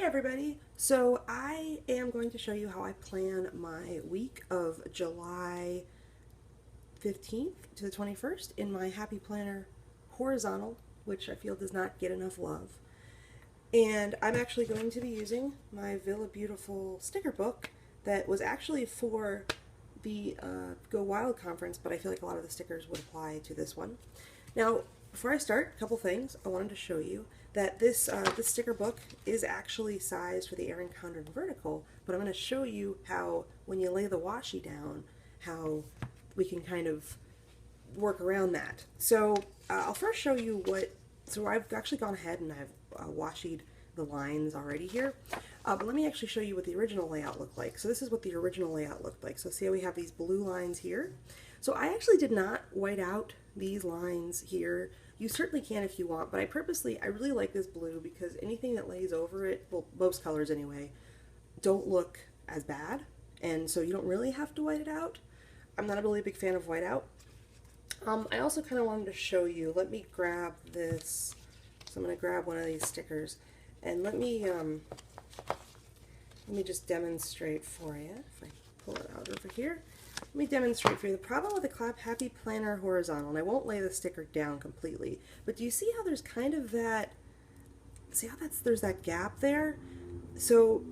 Everybody, so I am going to show you how I plan my week of July 15th to the 21st in my Happy Planner horizontal, which I feel does not get enough love. And I'm actually going to be using my VillaBeautifful sticker book that was actually for the Go Wild conference, but I feel like a lot of the stickers would apply to this one. Now, before I start, a couple things. I wanted to show you that this sticker book is actually sized for the Erin Condren vertical, but I'm going to show you how when you lay the washi down, how we can kind of work around that. So I'll first show you so I've actually gone ahead and I've washied the lines already here, but let me actually show you what the original layout looked like. So this is what the original layout looked like. So see how we have these blue lines here? So I actually did not white out these lines here. You certainly can if you want, but I really like this blue because anything that lays over it, well, most colors anyway, don't look as bad, and so you don't really have to white it out. I'm not a really big fan of whiteout. I also kind of wanted to show you, let me grab this, so I'm going to grab one of these stickers, and let me just demonstrate for you, if I pull it out over here. Let me demonstrate for you the problem with the Happy Planner horizontal, and I won't lay the sticker down completely, but do you see how there's kind of that, there's that gap there? So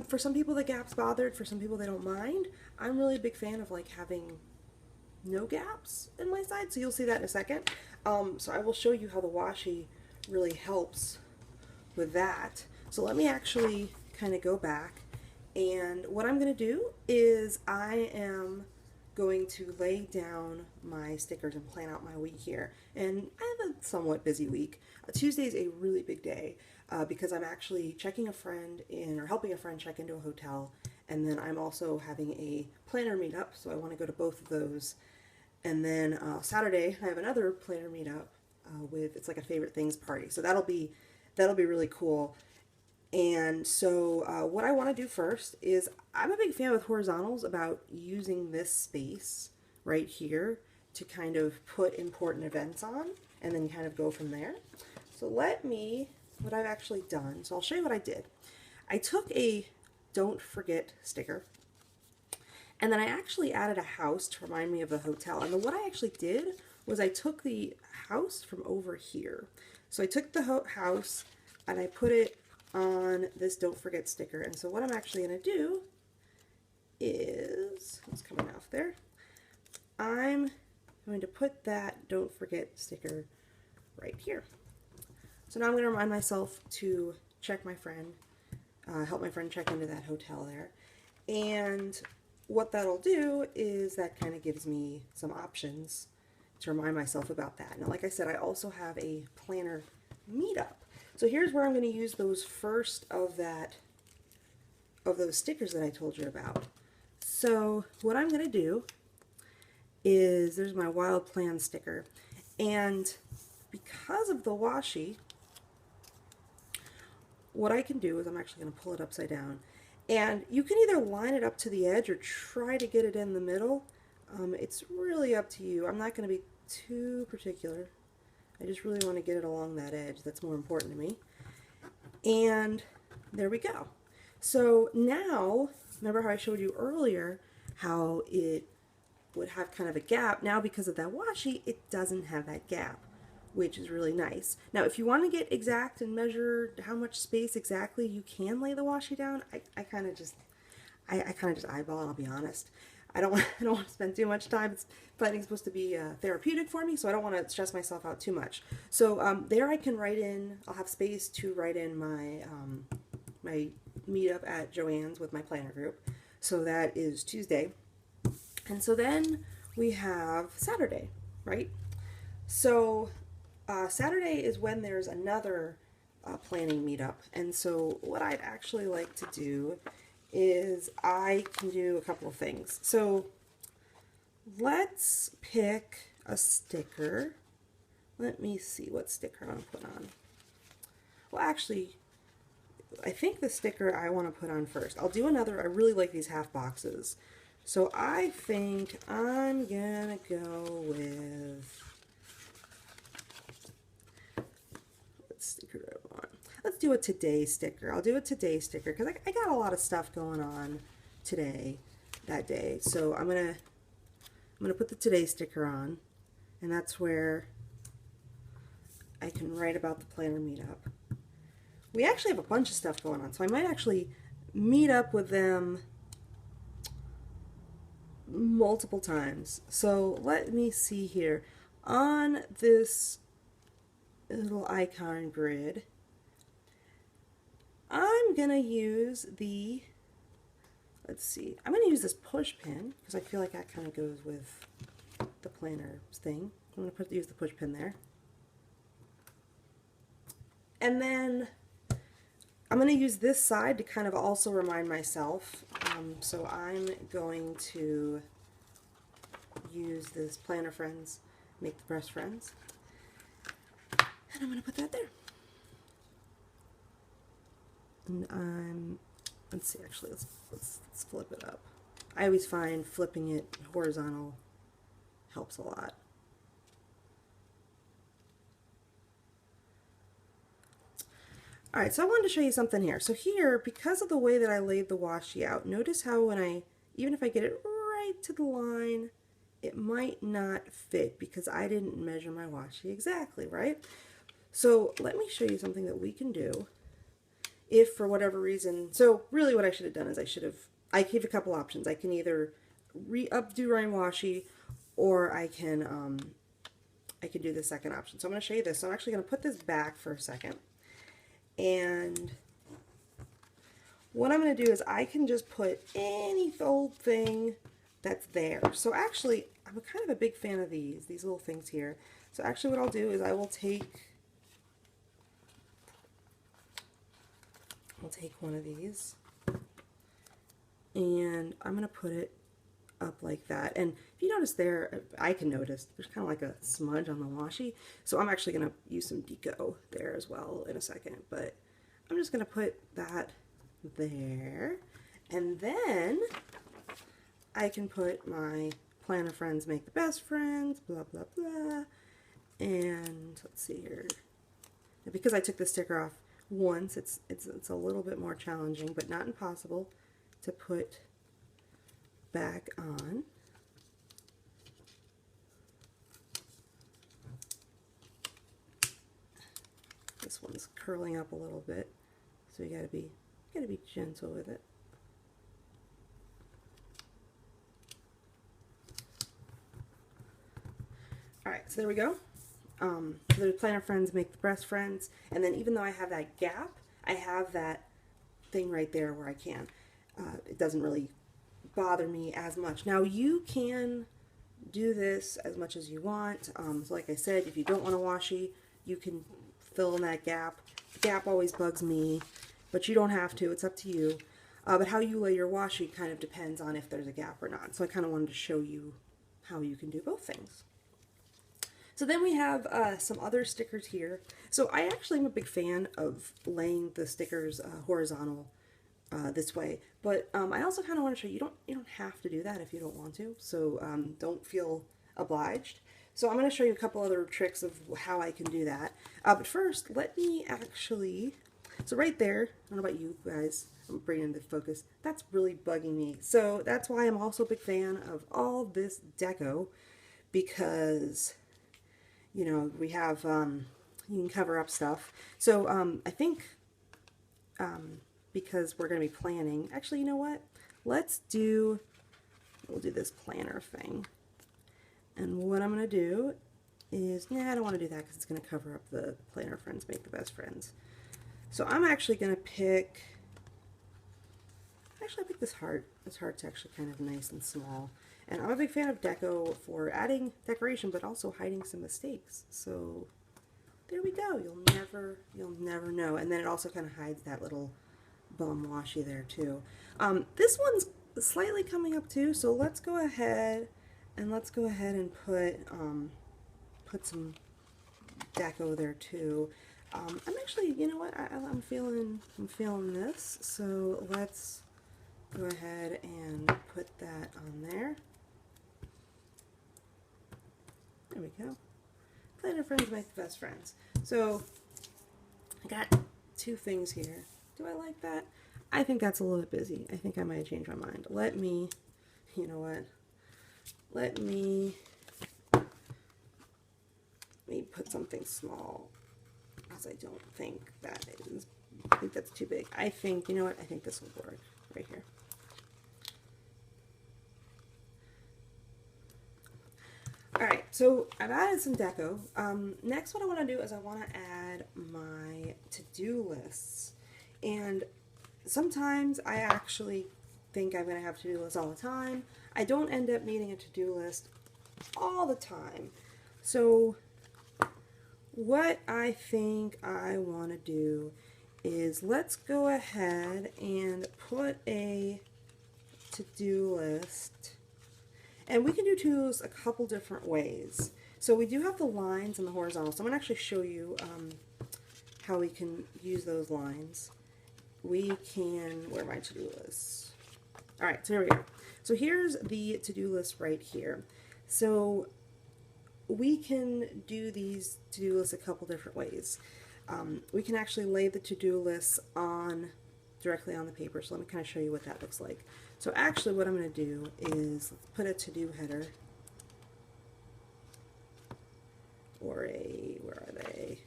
for some people the gap's bothered, for some people they don't mind. I'm really a big fan of like having no gaps in my side, so you'll see that in a second. So I will show you how the washi really helps with that. So let me actually kind of go back. And what I'm going to do is I am going to lay down my stickers and plan out my week here. And I have a somewhat busy week. Tuesday is a really big day because I'm actually checking a friend in, or helping a friend check into a hotel. And then I'm also having a planner meetup, so I want to go to both of those. And then Saturday I have another planner meetup it's like a favorite things party. So that'll be really cool. And so what I want to do first is, I'm a big fan with horizontals about using this space right here to kind of put important events on and then kind of go from there. So what I've actually done, so I'll show you what I did. I took a don't forget sticker, and then I actually added a house to remind me of the hotel. And then what I actually did was I took the house from over here. So I took the house and I put it on this don't forget sticker. And so what I'm actually going to do is, it's coming off there, I'm going to put that don't forget sticker right here. So now I'm going to remind myself to check my friend, help my friend check into that hotel there. And what that'll do is that kind of gives me some options to remind myself about that. Now, like I said, I also have a planner meetup. So here's where I'm going to use those first of those stickers that I told you about. So what I'm going to do is, there's my Wild Plan sticker, and because of the washi, what I can do is I'm actually going to pull it upside down, and you can either line it up to the edge or try to get it in the middle. It's really up to you. I'm not going to be too particular. I just really want to get it along that edge. That's more important to me. And there we go. So now, remember how I showed you earlier how it would have kind of a gap? Now, because of that washi, it doesn't have that gap, which is really nice. Now, if you want to get exact and measure how much space exactly you can lay the washi down, I kind of just eyeball it, I'll be honest. I don't want to spend too much time. Planning's supposed to be therapeutic for me, so I don't want to stress myself out too much. So there I can write in, I'll have space to write in my, my meetup at Joanne's with my planner group. So that is Tuesday. And so then we have Saturday, right? So Saturday is when there's another planning meetup. And so what I'd actually like to do is I can do a couple of things. So let's pick a sticker. Let me see what sticker I want to put on. Well, actually, I think the sticker I want to put on first. I'll do another. I really like these half boxes. So I think I'm gonna go with, what sticker do I want? let's do a today sticker. I'll do a today sticker because I got a lot of stuff going on today, that day. So I'm gonna put the today sticker on, and that's where I can write about the planner meetup. We actually have a bunch of stuff going on, so I might actually meet up with them multiple times. So let me see here. On this little icon grid, I'm going to use the, let's see, I'm going to use this push pin because I feel like that kind of goes with the planner thing. I'm going to use the push pin there. And then I'm going to use this side to kind of also remind myself. So I'm going to use this Planner Friends, Make the Best Friends. And I'm going to put that there. And let's see, actually, let's flip it up. I always find flipping it horizontal helps a lot. Alright, so I wanted to show you something here. So here, because of the way that I laid the washi out, notice how when even if I get it right to the line, it might not fit because I didn't measure my washi exactly, right? So let me show you something that we can do if for whatever reason, so really what I should have done is I gave a couple options. I can either do my washi, or I can do the second option. So I'm going to show you this. So I'm actually going to put this back for a second. And what I'm going to do is I can just put any old thing that's there. So actually, I'm kind of a big fan of these little things here. So actually what I'll do is I'll take one of these and I'm going to put it up like that. And if you notice there, I can notice there's kind of like a smudge on the washi. So I'm actually going to use some deco there as well in a second. But I'm just going to put that there. And then I can put my Planner Friends Make the Best Friends, blah, blah, blah. And let's see here. And because I took the sticker off once, it's a little bit more challenging, but not impossible to put back on. This one's curling up a little bit, so you gotta be gentle with it. All right, so there we go. The Planner Friends Make the Best Friends, and then even though I have that gap, I have that thing right there where I can. It doesn't really bother me as much. Now you can do this as much as you want. So like I said, if you don't want a washi, you can fill in that gap. The gap always bugs me, but you don't have to. It's up to you. But how you lay your washi kind of depends on if there's a gap or not. So I kind of wanted to show you how you can do both things. So then we have some other stickers here. So I actually am a big fan of laying the stickers horizontal this way, but I also kind of want to show you don't have to do that if you don't want to. So don't feel obliged. So I'm going to show you a couple other tricks of how I can do that. But first, let me actually. So right there, I don't know about you guys. I'm bringing in the focus. That's really bugging me. So that's why I'm also a big fan of all this deco, because you know, we have, you can cover up stuff. So I think because we're going to be planning, actually, you know what? We'll do this planner thing. And what I'm going to do is, I don't want to do that because it's going to cover up the Planner Friends Make the Best Friends. So I'm actually going to pick, I picked this heart. This heart's actually kind of nice and small. And I'm a big fan of deco for adding decoration, but also hiding some mistakes. So there we go. You'll never know. And then it also kind of hides that little bum washi there too. This one's slightly coming up too. So let's go ahead and put some deco there too. I'm actually, you know what? I'm feeling this. So let's go ahead and put that on there. There we go. Planner Friends Make the Best Friends. So I got 2 things here. Do I like that? I think that's a little bit busy. I think I might change my mind. Let me, you know what? Let me put something small, because I don't think that is, I think that's too big. I think, you know what? I think this will work right here. Alright, so I've added some deco. Next what I want to do is I want to add my to-do lists. And sometimes I actually think I'm going to have to-do lists all the time. I don't end up needing a to-do list all the time. So what I think I want to do is let's go ahead and put a to-do list. And we can do to-do lists a couple different ways. So we do have the lines and the horizontal. So I'm going to actually show you how we can use those lines. We can, where are my to-do lists? Alright, so here we go. So here's the to-do list right here. So we can do these to-do lists a couple different ways. We can actually lay the to-do lists on directly on the paper. So let me kind of show you what that looks like. So actually what I'm going to do is put a to-do header, or a, where are they?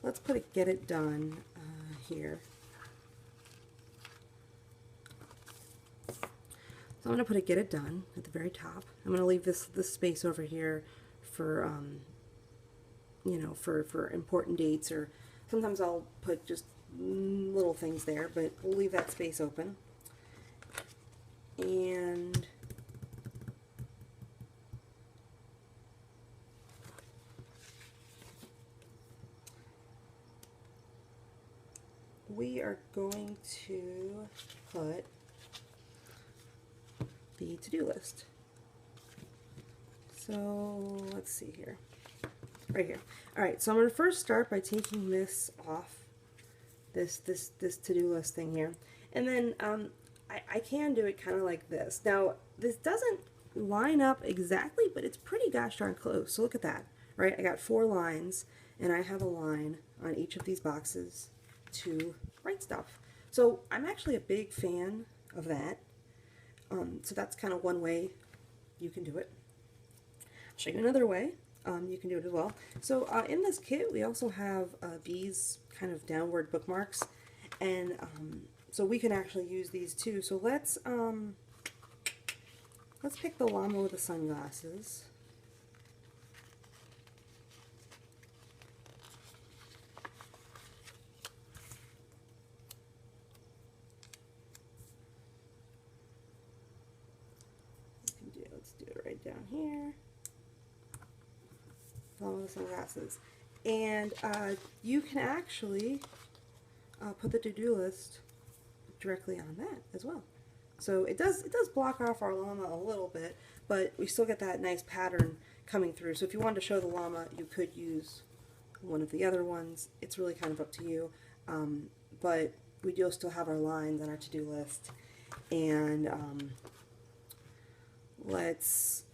Let's put a get it done here. So I'm going to put a get it done at the very top. I'm going to leave this space over here for you know, for important dates, or sometimes I'll put just little things there, but we'll leave that space open. And we are going to put the to-do list. So let's see here. Right here. Alright, so I'm going to first start by taking this off, this to-do list thing here. And then I can do it kind of like this. Now, this doesn't line up exactly, but it's pretty gosh darn close. So look at that, right? I got 4 lines, and I have a line on each of these boxes to write stuff. So I'm actually a big fan of that. So that's kind of one way you can do it. I'll show you another way. You can do it as well. So in this kit we also have these kind of downward bookmarks, and so we can actually use these too. So let's pick the llama with the sunglasses. Let's do it right down here. Llama with the sunglasses. And you can actually put the to-do list directly on that as well. So it does block off our llama a little bit, but we still get that nice pattern coming through. So if you wanted to show the llama, you could use one of the other ones. It's really kind of up to you. But we do still have our lines on our to-do list. And let's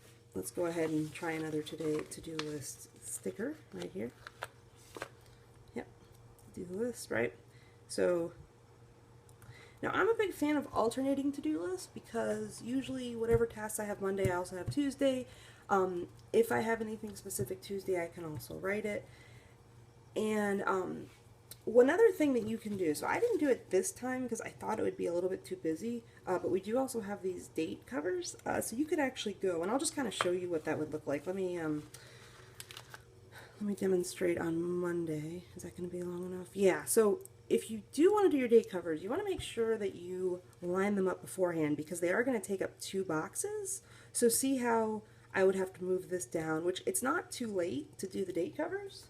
go ahead and try another to-do list sticker right here. Yep, to-do list, right? So now I'm a big fan of alternating to-do lists, because usually whatever tasks I have Monday, I also have Tuesday. If I have anything specific Tuesday, I can also write it. And one other thing that you can do, so I didn't do it this time because I thought it would be a little bit too busy, but we do also have these date covers, so you could actually go, and I'll just kind of show you what that would look like. Let me demonstrate on Monday. Is that going to be long enough? Yeah, so if you do want to do your date covers, you want to make sure that you line them up beforehand, because they are going to take up 2 boxes. So see how I would have to move this down, which it's not too late to do the date covers.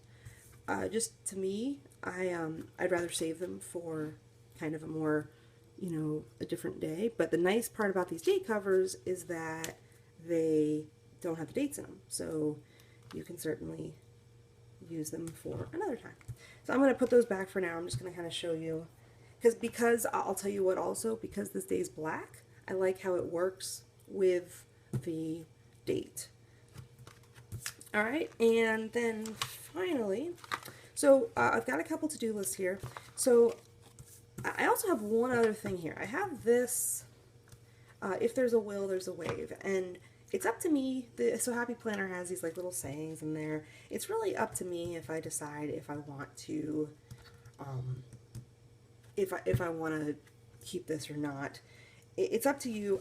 Just to me, I'd rather save them for kind of a more, you know, a different day. But the nice part about these date covers is that they don't have the dates in them, so you can certainly use them for another time. So I'm going to put those back for now. I'm just going to kind of show you, because I'll tell you what also, because this day is black, I like how it works with the date. All right, and then finally, so I've got a couple to-do lists here. So I also have one other thing here. I have this, if there's a will, there's a wave, and it's up to me. The So Happy Planner has these like little sayings in there. It's really up to me if I decide if I want to, if I want to keep this or not. It's up to you.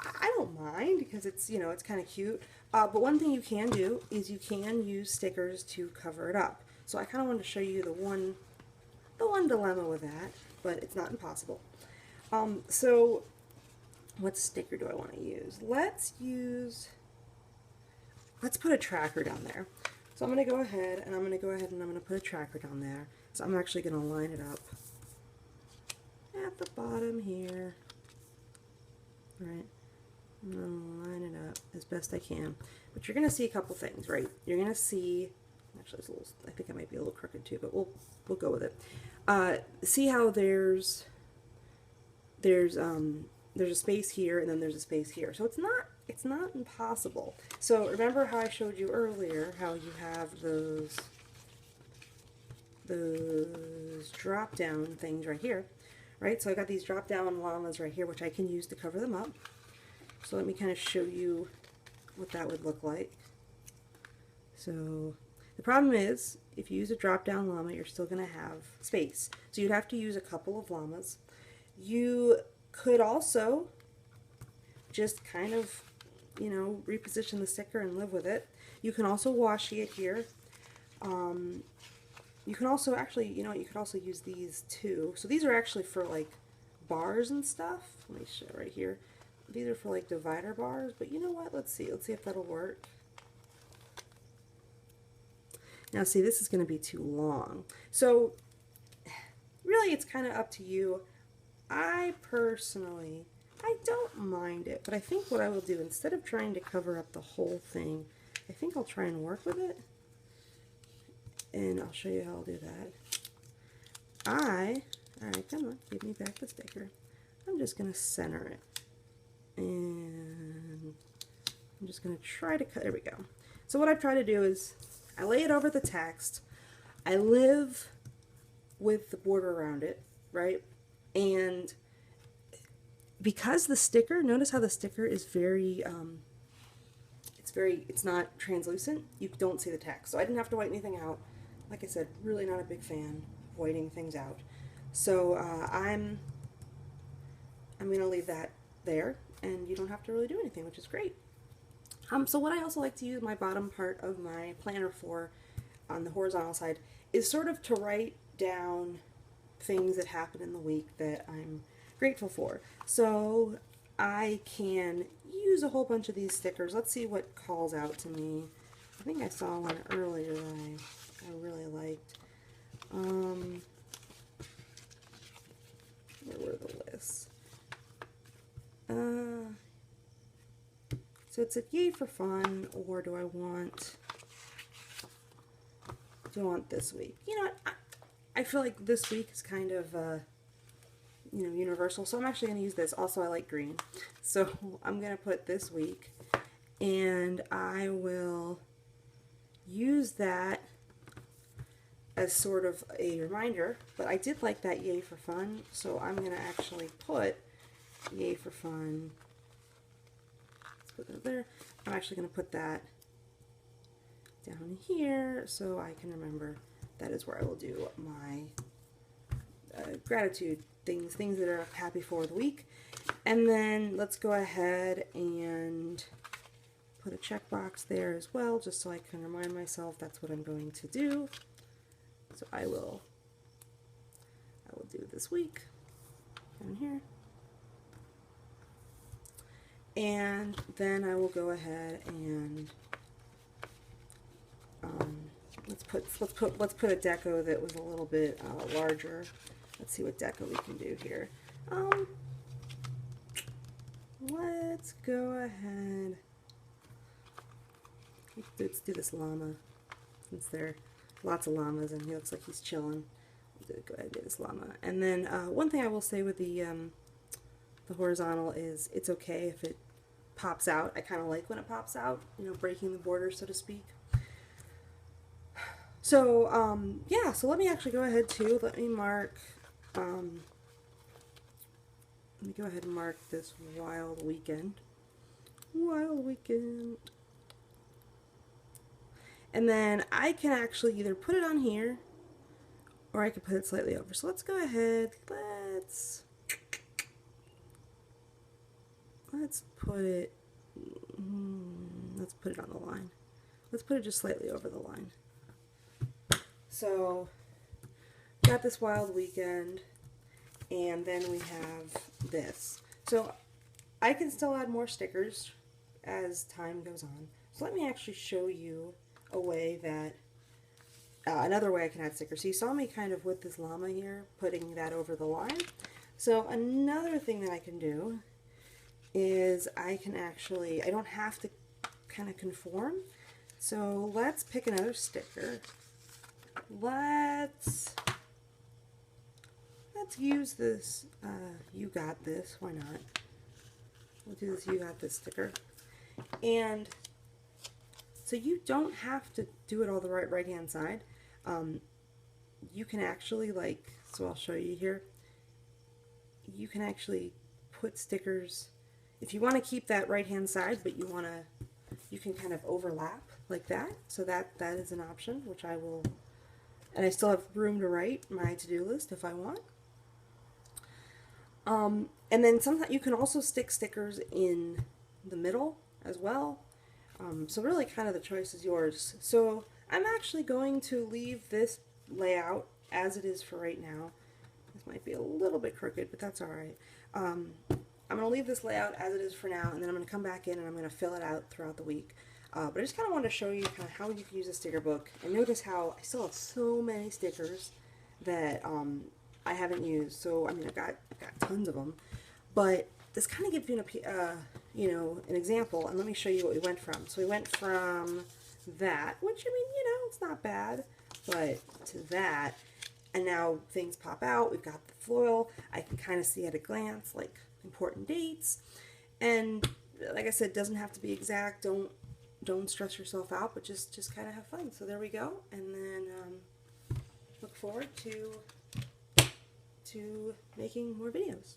I don't mind because it's, you know, it's kind of cute. But one thing you can do is you can use stickers to cover it up. So I kind of wanted to show you the one dilemma with that, but it's not impossible. So what sticker do I want to use? Let's put a tracker down there. So I'm going to go ahead and I'm going to put a tracker down there. So I'm actually going to line it up at the bottom here. All right. I'm going to line it up as best I can. But you're going to see a couple things, right? You're going to see, actually it's a little, I think I might be a little crooked too, but we'll go with it. See how there's a space here and then there's a space here. So it's not impossible. So remember how I showed you earlier how you have those drop down things right here, right? So I got these drop down llamas right here, which I can use to cover them up. So let me kind of show you what that would look like. So the problem is, if you use a drop down llama, you're still going to have space. So you'd have to use a couple of llamas. You could also just kind of, you know, reposition the sticker and live with it. You can also washi it here. You can also actually, you know, you could also use these too. So these are actually for like bars and stuff. Let me show right here. These are for like divider bars, but you know what? Let's see if that'll work. Now see, this is going to be too long. So really it's kind of up to you. I personally, I don't mind it, but I think what I will do, instead of trying to cover up the whole thing, I think I'll try and work with it. And I'll show you how I'll do that. Alright, come on, give me back the sticker. I'm just going to center it. And I'm just going to try to cut, there we go. So what I try to do is, I lay it over the text, I live with the border around it, right? And because the sticker, notice how the sticker is very, it's not translucent, you don't see the text. So I didn't have to white anything out. Like I said, really not a big fan of whiting things out. So I'm going to leave that there, and you don't have to really do anything, which is great. So what I also like to use my bottom part of my planner for, on the horizontal side, is sort of to write down things that happen in the week that I'm grateful for. So I can use a whole bunch of these stickers. Let's see what calls out to me. I think I saw one earlier that I really liked. Where were the lists? So it's a yay for fun, or do I want this week? You know what? I feel like this week is kind of, you know, universal, so I'm actually going to use this. Also, I like green, so I'm going to put this week, and I will use that as sort of a reminder, but I did like that yay for fun, so I'm going to actually put yay for fun. Let's put that there. I'm actually going to put that down here so I can remember that is where I will do my gratitude things that are happy for the week. And then let's go ahead and put a checkbox there as well, just so I can remind myself that's what I'm going to do. So I will do this week down here. And then I will go ahead and let's put a deco that was a little bit larger. Let's see what deco we can do here. Let's go ahead. Let's do this llama, since there are lots of llamas and he looks like he's chilling. Go ahead and do this llama. And then one thing I will say with the horizontal is it's okay if it pops out. I kind of like when it pops out, you know, breaking the border, so to speak. So, yeah, so let me actually go ahead too. Let me go ahead and mark this Wild Weekend. Wild Weekend. And then I can actually either put it on here or I can put it slightly over. So let's go ahead, let's put it, let's put it on the line. Let's put it just slightly over the line. So, got this Wild Weekend, and then we have this. So, I can still add more stickers as time goes on. So let me actually show you a way that, another way I can add stickers. So you saw me kind of with this llama here, putting that over the line. So another thing that I can do is I can actually, I don't have to kind of conform. So let's pick another sticker. Let's use this, You Got This, why not? We'll do this You Got This sticker. And so you don't have to do it all the right hand side. You can actually, like, so I'll show you here. You can actually put stickers, if you want to keep that right hand side, but you can kind of overlap like that. So that is an option, which I will, and I still have room to write my to-do list if I want. And then sometimes you can also stick stickers in the middle as well. So really kind of the choice is yours. So I'm actually going to leave this layout as it is for right now. This might be a little bit crooked, but that's alright. I'm going to leave this layout as it is for now, and then I'm going to come back in and I'm going to fill it out throughout the week. But I just kind of wanted to show you kind of how you can use a sticker book, and notice how I still have so many stickers that I haven't used. So I mean, I've got tons of them, but this kind of gives you an example. And let me show you what we went from. So we went from that, which, I mean, it's not bad, but to that, and now things pop out. We've got the foil. I can kind of see at a glance, like, important dates, and like I said, it doesn't have to be exact. Don't stress yourself out, but just kind of have fun. So there we go, and then look forward to making more videos.